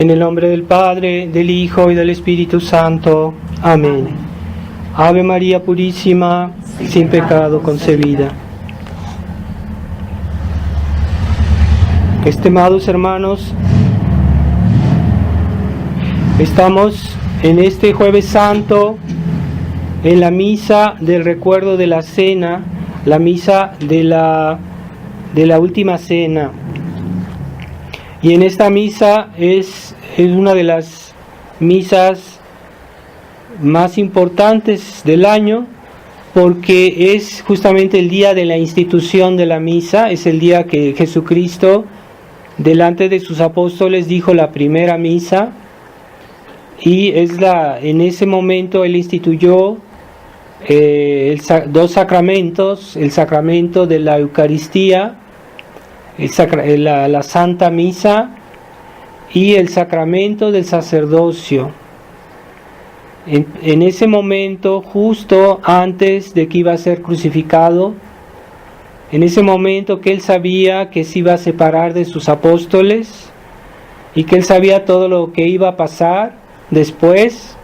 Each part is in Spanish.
En el nombre del Padre, del Hijo y del Espíritu Santo. Amén. Ave María Purísima, sin pecado concebida. Estimados hermanos, estamos en este Jueves Santo en la misa del recuerdo de la cena, la misa de la última cena. Y en esta misa es una de las misas más importantes del año, porque es justamente el día de la institución de la misa, es el día que Jesucristo delante de sus apóstoles dijo la primera misa, y en ese momento él instituyó dos sacramentos, el sacramento de la Eucaristía, la Santa Misa, y el sacramento del sacerdocio. En ese momento, justo antes de que iba a ser crucificado, en ese momento que él sabía que se iba a separar de sus apóstoles y que él sabía todo lo que iba a pasar después,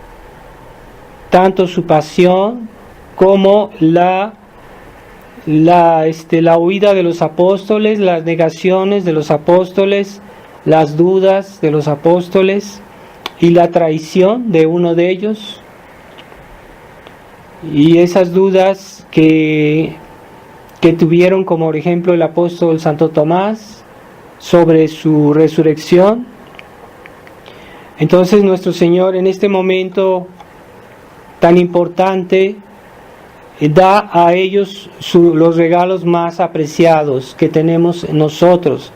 tanto su pasión como la huida de los apóstoles, las negaciones de los apóstoles, las dudas de los apóstoles y la traición de uno de ellos, y esas dudas que tuvieron, como por ejemplo el apóstol Santo Tomás sobre su resurrección. Entonces nuestro Señor en este momento tan importante da a ellos los regalos más apreciados que tenemos nosotros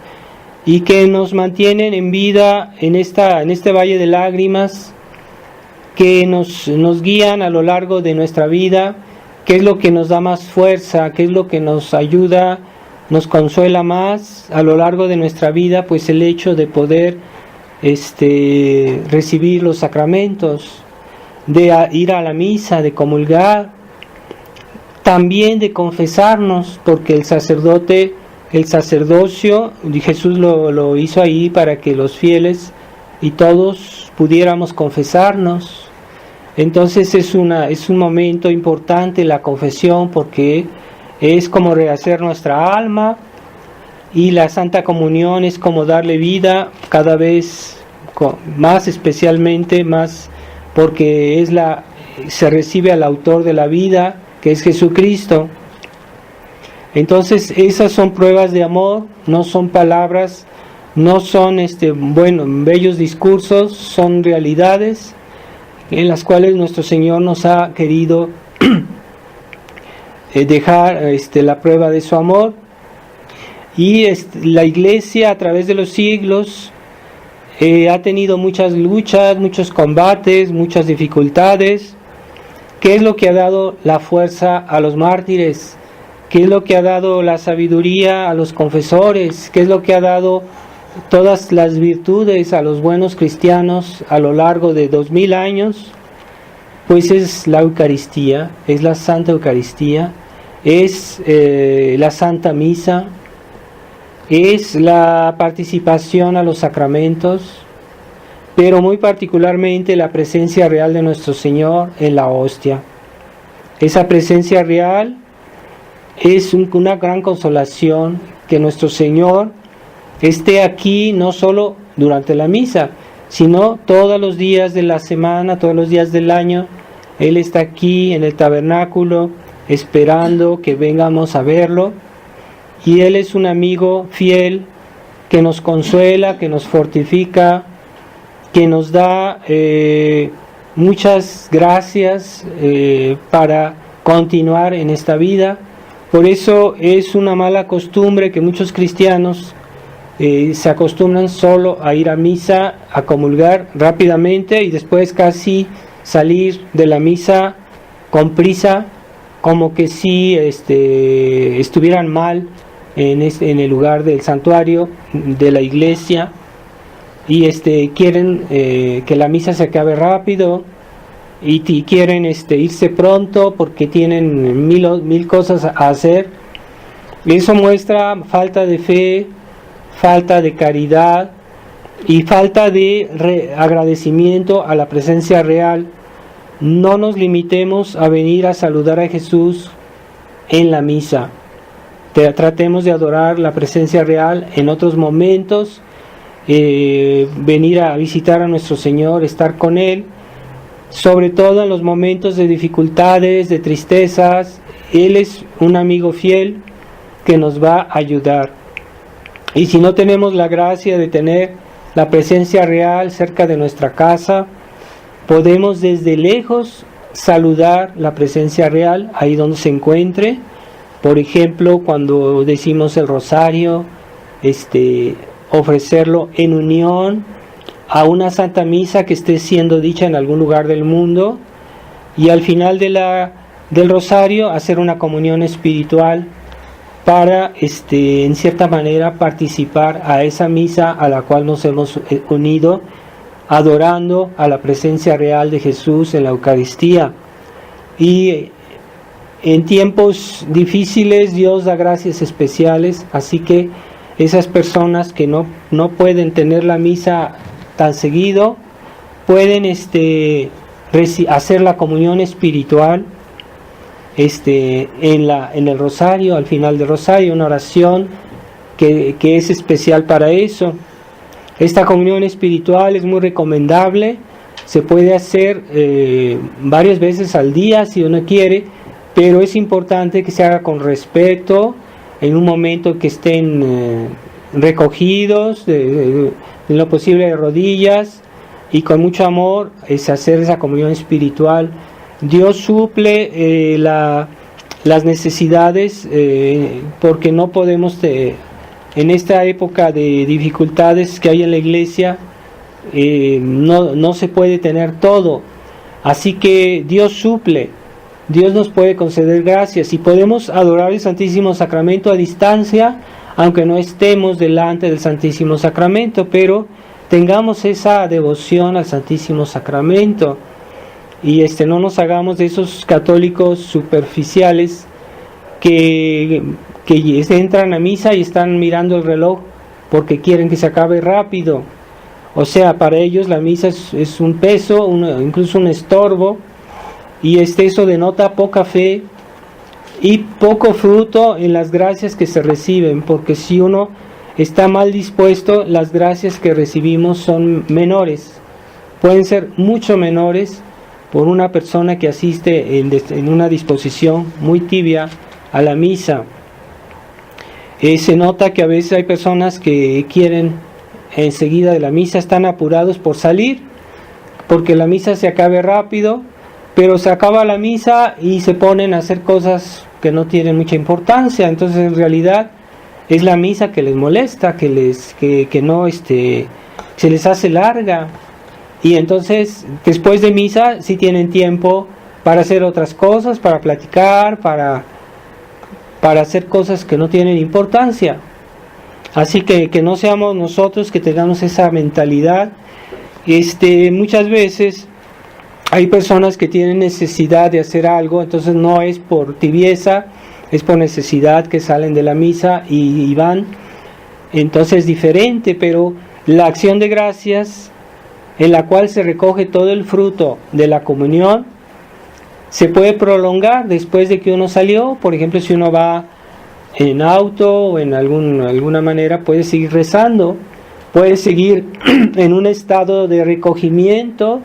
y que nos mantienen en vida en este valle de lágrimas, que nos guían a lo largo de nuestra vida, que es lo que nos da más fuerza, que es lo que nos ayuda, nos consuela más a lo largo de nuestra vida, pues el hecho de poder recibir los sacramentos, de ir a la misa, de comulgar, también de confesarnos, porque el sacerdocio, Jesús lo hizo ahí para que los fieles y todos pudiéramos confesarnos. Entonces es un momento importante la confesión, porque es como rehacer nuestra alma, y la Santa Comunión es como darle vida cada vez más, especialmente más, porque se recibe al autor de la vida, que es Jesucristo. Entonces esas son pruebas de amor, no son palabras, no son bellos discursos, son realidades en las cuales nuestro Señor nos ha querido dejar la prueba de su amor. Y la Iglesia a través de los siglos ha tenido muchas luchas, muchos combates, muchas dificultades. ¿Qué es lo que ha dado la fuerza a los mártires? ¿Qué es lo que ha dado la sabiduría a los confesores? ¿Qué es lo que ha dado todas las virtudes a los buenos cristianos a lo largo de 2000 años? Pues es la Eucaristía, es la Santa Eucaristía, es la Santa Misa, es la participación a los sacramentos, pero muy particularmente la presencia real de nuestro Señor en la hostia. Esa presencia real es una gran consolación, que nuestro Señor esté aquí no solo durante la misa, sino todos los días de la semana, todos los días del año. Él está aquí en el tabernáculo esperando que vengamos a verlo, y Él es un amigo fiel que nos consuela, que nos fortifica, que nos da muchas gracias para continuar en esta vida. Por eso es una mala costumbre que muchos cristianos se acostumbran solo a ir a misa, a comulgar rápidamente y después casi salir de la misa con prisa, como que si estuvieran mal en el lugar del santuario de la iglesia, y quieren que la misa se acabe rápido, y quieren irse pronto porque tienen mil cosas a hacer. Eso muestra falta de fe, falta de caridad, y falta de agradecimiento a la presencia real, no nos limitemos a venir a saludar a Jesús en la misa. Tratemos de adorar la presencia real en otros momentos, venir a visitar a nuestro Señor, estar con Él, sobre todo en los momentos de dificultades, de tristezas. Él es un amigo fiel que nos va a ayudar. Y si no tenemos la gracia de tener la presencia real cerca de nuestra casa, podemos desde lejos saludar la presencia real ahí donde se encuentre. Por ejemplo, cuando decimos el rosario, ofrecerlo en unión a una santa misa que esté siendo dicha en algún lugar del mundo, y al final del rosario hacer una comunión espiritual para en cierta manera participar a esa misa a la cual nos hemos unido, adorando a la presencia real de Jesús en la Eucaristía. Y en tiempos difíciles Dios da gracias especiales, así que esas personas que no pueden tener la misa tan seguido, pueden hacer la comunión espiritual en el rosario, al final del rosario, una oración que es especial para eso. Esta comunión espiritual es muy recomendable, se puede hacer varias veces al día si uno quiere, pero es importante que se haga con respeto, en un momento que estén recogidos, en lo posible de rodillas, y con mucho amor hacer esa comunión espiritual. Dios suple las necesidades, porque no podemos, en esta época de dificultades que hay en la iglesia, no se puede tener todo. Así que Dios suple, Dios nos puede conceder gracias y podemos adorar el Santísimo Sacramento a distancia, aunque no estemos delante del Santísimo Sacramento, pero tengamos esa devoción al Santísimo Sacramento. Y no nos hagamos de esos católicos superficiales que entran a misa y están mirando el reloj porque quieren que se acabe rápido. O sea, para ellos la misa es un peso, incluso un estorbo, y eso denota poca fe y poco fruto en las gracias que se reciben, porque si uno está mal dispuesto, las gracias que recibimos son menores, pueden ser mucho menores por una persona que asiste en una disposición muy tibia a la misa. Se nota que a veces hay personas que quieren enseguida de la misa, están apurados por salir, porque la misa se acabe rápido, pero se acaba la misa y se ponen a hacer cosas que no tienen mucha importancia. Entonces en realidad es la misa que les molesta, que se les hace larga. Y entonces, después de misa, sí tienen tiempo para hacer otras cosas, para platicar, para hacer cosas que no tienen importancia. Así que no seamos nosotros que tengamos esa mentalidad. Muchas veces hay personas que tienen necesidad de hacer algo, entonces no es por tibieza, es por necesidad que salen de la misa y van. Entonces es diferente, pero la acción de gracias, en la cual se recoge todo el fruto de la comunión, se puede prolongar después de que uno salió. Por ejemplo, si uno va en auto o en alguna manera, puede seguir rezando, puede seguir en un estado de recogimiento,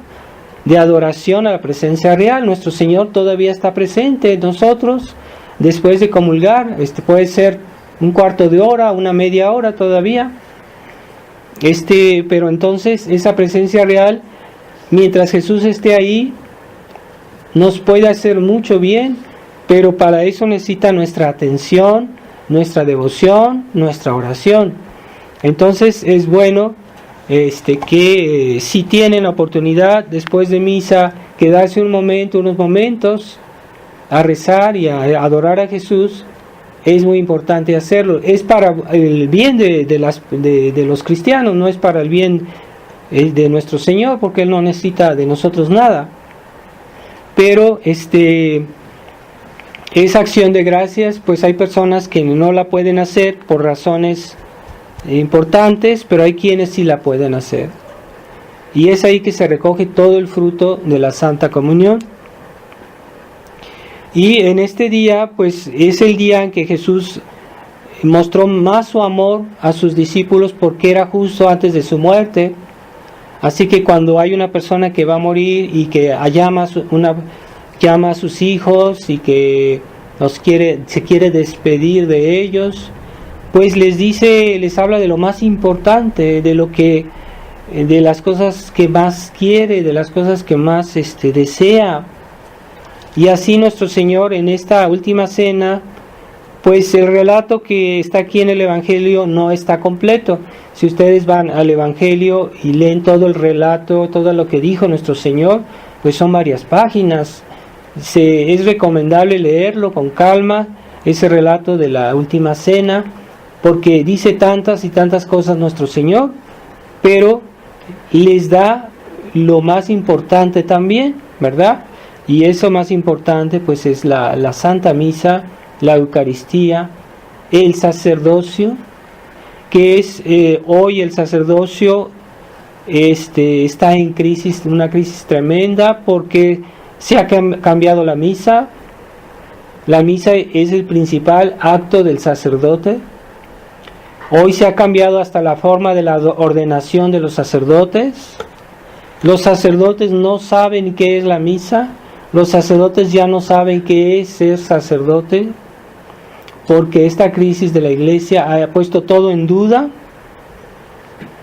de adoración a la presencia real. Nuestro Señor todavía está presente en nosotros después de comulgar. Puede ser un cuarto de hora, una media hora todavía. Pero entonces esa presencia real, mientras Jesús esté ahí, nos puede hacer mucho bien, pero para eso necesita nuestra atención, nuestra devoción, nuestra oración. Entonces es bueno que si tienen la oportunidad después de misa quedarse unos momentos a rezar y a adorar a Jesús. Es muy importante hacerlo. Es para el bien de los cristianos, no es para el bien de nuestro Señor, porque Él no necesita de nosotros nada. Pero esa acción de gracias, pues hay personas que no la pueden hacer por razones importantes, pero hay quienes sí la pueden hacer. Y es ahí que se recoge todo el fruto de la Santa Comunión. Y en este día, pues es el día en que Jesús mostró más su amor a sus discípulos, porque era justo antes de su muerte. Así que cuando hay una persona que va a morir y que llama a sus hijos y que se quiere despedir de ellos, pues les habla de lo más importante, de las cosas que más quiere, de las cosas que más desea. Y así nuestro Señor en esta última cena, pues el relato que está aquí en el Evangelio no está completo. Si ustedes van al Evangelio y leen todo el relato, todo lo que dijo nuestro Señor, pues son varias páginas. Es recomendable leerlo con calma, ese relato de la última cena, porque dice tantas y tantas cosas nuestro Señor, pero les da lo más importante también, ¿verdad? Y eso más importante pues es la Santa Misa, la Eucaristía, el sacerdocio, que es hoy el sacerdocio está en crisis, una crisis tremenda, porque se ha cambiado la misa. La misa es el principal acto del sacerdote. Hoy se ha cambiado hasta la forma de la ordenación de los sacerdotes. Los sacerdotes no saben qué es la misa. Los sacerdotes ya no saben qué es ser sacerdote, porque esta crisis de la Iglesia ha puesto todo en duda.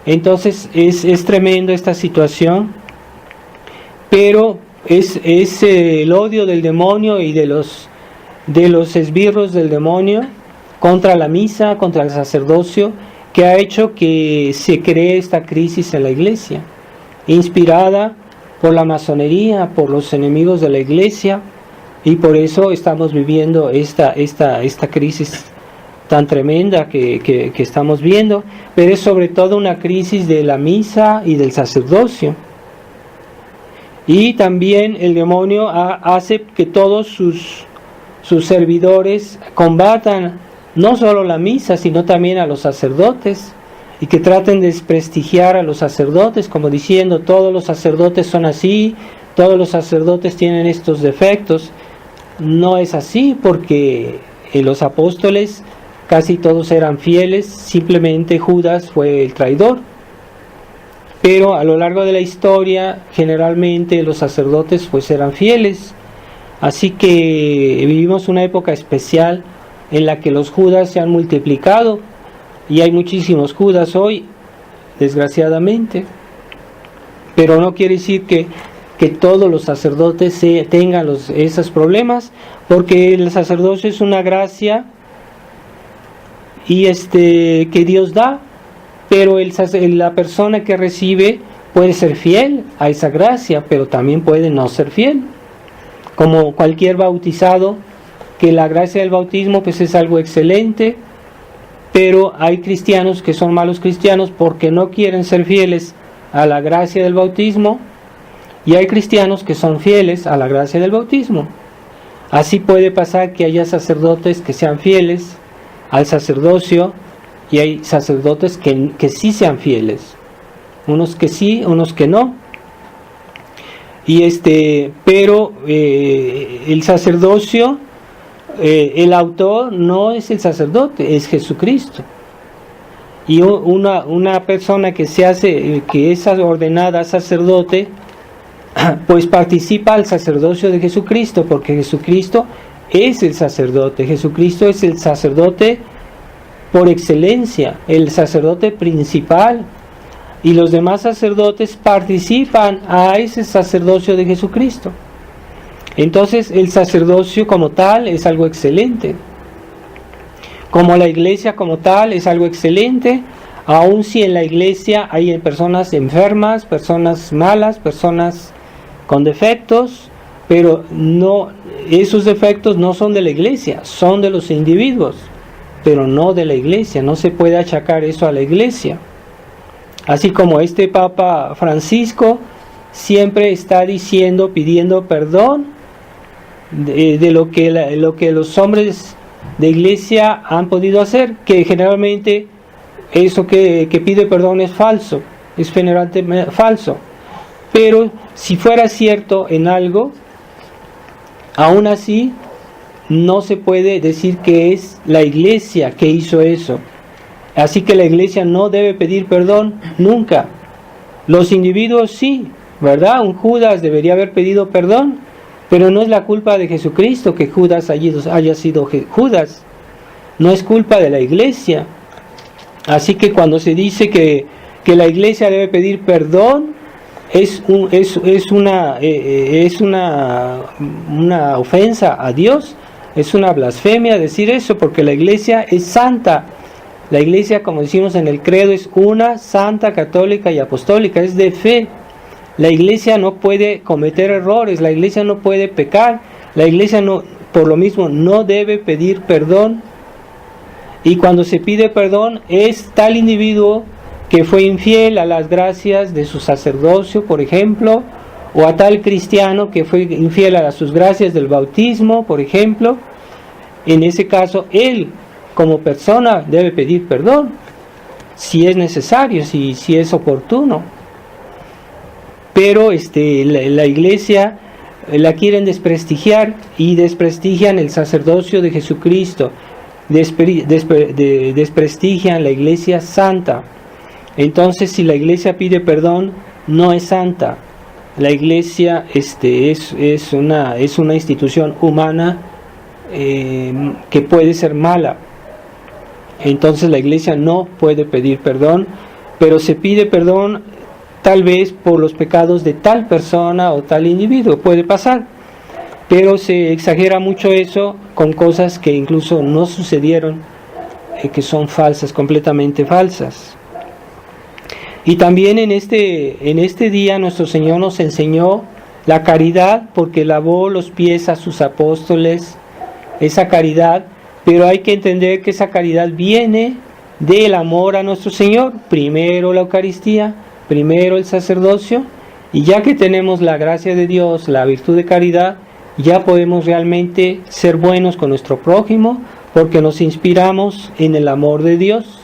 Entonces es tremendo esta situación, pero es el odio del demonio y de los esbirros del demonio contra la misa, contra el sacerdocio, que ha hecho que se cree esta crisis en la Iglesia, inspirada por la masonería, por los enemigos de la Iglesia, y por eso estamos viviendo esta crisis tan tremenda que estamos viendo, pero es sobre todo una crisis de la misa y del sacerdocio. Y también el demonio hace que todos sus servidores combatan no solo la misa, sino también a los sacerdotes, y que traten de desprestigiar a los sacerdotes, como diciendo todos los sacerdotes son así, todos los sacerdotes tienen estos defectos. No es así, porque los apóstoles casi todos eran fieles, simplemente Judas fue el traidor. Pero a lo largo de la historia, generalmente los sacerdotes pues eran fieles. Así que vivimos una época especial en la que los Judas se han multiplicado, y hay muchísimos Judas hoy, desgraciadamente. Pero no quiere decir que todos los sacerdotes tengan esos problemas, porque el sacerdocio es una gracia y que Dios da, pero la persona que recibe puede ser fiel a esa gracia, pero también puede no ser fiel, como cualquier bautizado, que la gracia del bautismo pues es algo excelente, pero hay cristianos que son malos cristianos porque no quieren ser fieles a la gracia del bautismo, y hay cristianos que son fieles a la gracia del bautismo. Así puede pasar que haya sacerdotes que sean fieles al sacerdocio, y hay sacerdotes que sí sean fieles, unos que sí, unos que no. Y pero el sacerdocio, el autor no es el sacerdote, es Jesucristo. Y una persona que es ordenada sacerdote, pues participa al sacerdocio de Jesucristo, porque Jesucristo es el sacerdote. Jesucristo es el sacerdote por excelencia, el sacerdote principal, y los demás sacerdotes participan a ese sacerdocio de Jesucristo. Entonces el sacerdocio como tal es algo excelente, como la iglesia como tal es algo excelente, aun si en la iglesia hay personas enfermas, personas malas, personas con defectos, pero no, esos defectos no son de la iglesia, son de los individuos, pero no de la iglesia. No se puede achacar eso a la iglesia. Así como Papa Francisco siempre está pidiendo perdón de lo que los hombres de iglesia han podido hacer, que generalmente eso que pide perdón es falso, es generalmente falso. Pero si fuera cierto en algo, aún así no se puede decir que es la iglesia que hizo eso. Así que la iglesia no debe pedir perdón nunca. Los individuos sí, ¿verdad? Un Judas debería haber pedido perdón, pero no es la culpa de Jesucristo que Judas haya sido Judas. No es culpa de la iglesia. Así que cuando se dice que la iglesia debe pedir perdón, es una ofensa a Dios, es una blasfemia decir eso, porque la iglesia es santa. La iglesia, como decimos en el credo, es una, santa, católica y apostólica, es de fe. La iglesia no puede cometer errores, la iglesia no puede pecar, la iglesia no, por lo mismo no debe pedir perdón. Y cuando se pide perdón es tal individuo que fue infiel a las gracias de su sacerdocio, por ejemplo, o a tal cristiano que fue infiel a sus gracias del bautismo, por ejemplo. En ese caso, él como persona debe pedir perdón, si es necesario, si es oportuno. Pero la iglesia la quieren desprestigiar y desprestigian el sacerdocio de Jesucristo, desprestigian la iglesia santa. Entonces, si la iglesia pide perdón, no es santa. La iglesia es una institución humana que puede ser mala. Entonces la iglesia no puede pedir perdón, pero se pide perdón tal vez por los pecados de tal persona o tal individuo, puede pasar, pero se exagera mucho eso con cosas que incluso no sucedieron, que son falsas, completamente falsas. Y también en este día nuestro Señor nos enseñó la caridad, porque lavó los pies a sus apóstoles, esa caridad. Pero hay que entender que esa caridad viene del amor a nuestro Señor. Primero la Eucaristía, primero el sacerdocio, y ya que tenemos la gracia de Dios, la virtud de caridad, ya podemos realmente ser buenos con nuestro prójimo, porque nos inspiramos en el amor de Dios.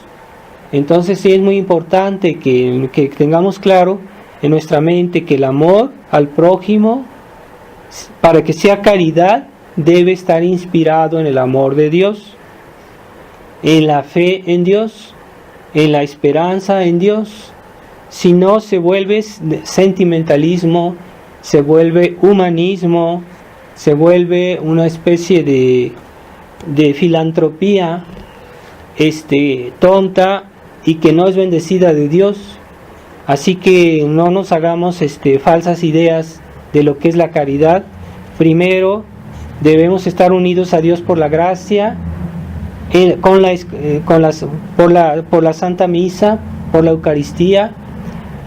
Entonces sí es muy importante que tengamos claro en nuestra mente que el amor al prójimo, para que sea caridad, debe estar inspirado en el amor de Dios, en la fe en Dios, en la esperanza en Dios. Si no, se vuelve sentimentalismo, se vuelve humanismo, se vuelve una especie de filantropía tonta y que no es bendecida de Dios. Así que no nos hagamos falsas ideas de lo que es la caridad. Primero debemos estar unidos a Dios por la gracia, por la Santa Misa, por la Eucaristía,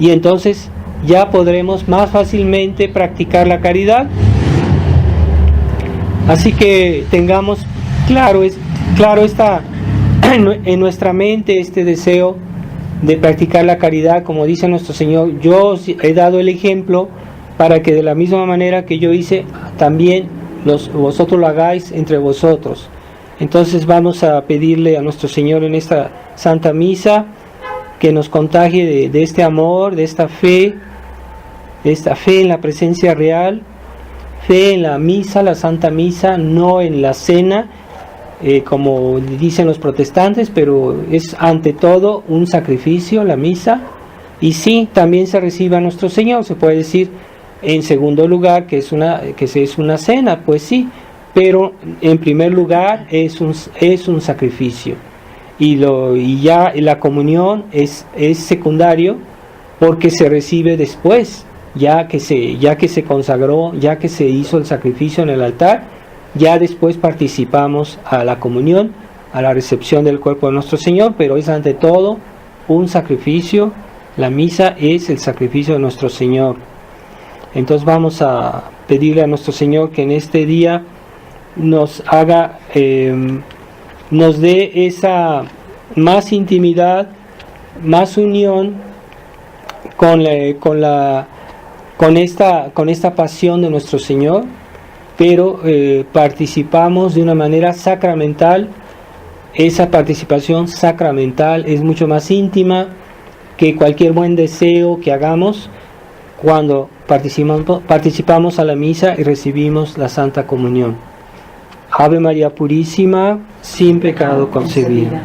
y entonces ya podremos más fácilmente practicar la caridad. Así que tengamos claro está en nuestra mente este deseo de practicar la caridad, como dice nuestro Señor. Yo os he dado el ejemplo para que de la misma manera que yo hice, también vosotros lo hagáis entre vosotros. Entonces vamos a pedirle a nuestro Señor en esta Santa Misa que nos contagie de este amor, de esta fe en la presencia real, fe en la misa, la Santa Misa, no en la cena, como dicen los protestantes, pero es ante todo un sacrificio la misa. Y sí, también se recibe a nuestro Señor, se puede decir en segundo lugar que es una cena, pues sí, pero en primer lugar es un sacrificio. Y ya la comunión es secundario, porque se recibe después, ya que se consagró, ya que se hizo el sacrificio en el altar, ya después participamos a la comunión, a la recepción del cuerpo de nuestro Señor, pero es ante todo un sacrificio. La misa es el sacrificio de nuestro Señor. Entonces vamos a pedirle a nuestro Señor que en este día nos dé esa más intimidad, más unión con esta pasión de nuestro Señor, pero participamos de una manera sacramental esa participación sacramental es mucho más íntima que cualquier buen deseo que hagamos cuando participamos a la misa y recibimos la Santa Comunión. Ave María Purísima, sin pecado concebida.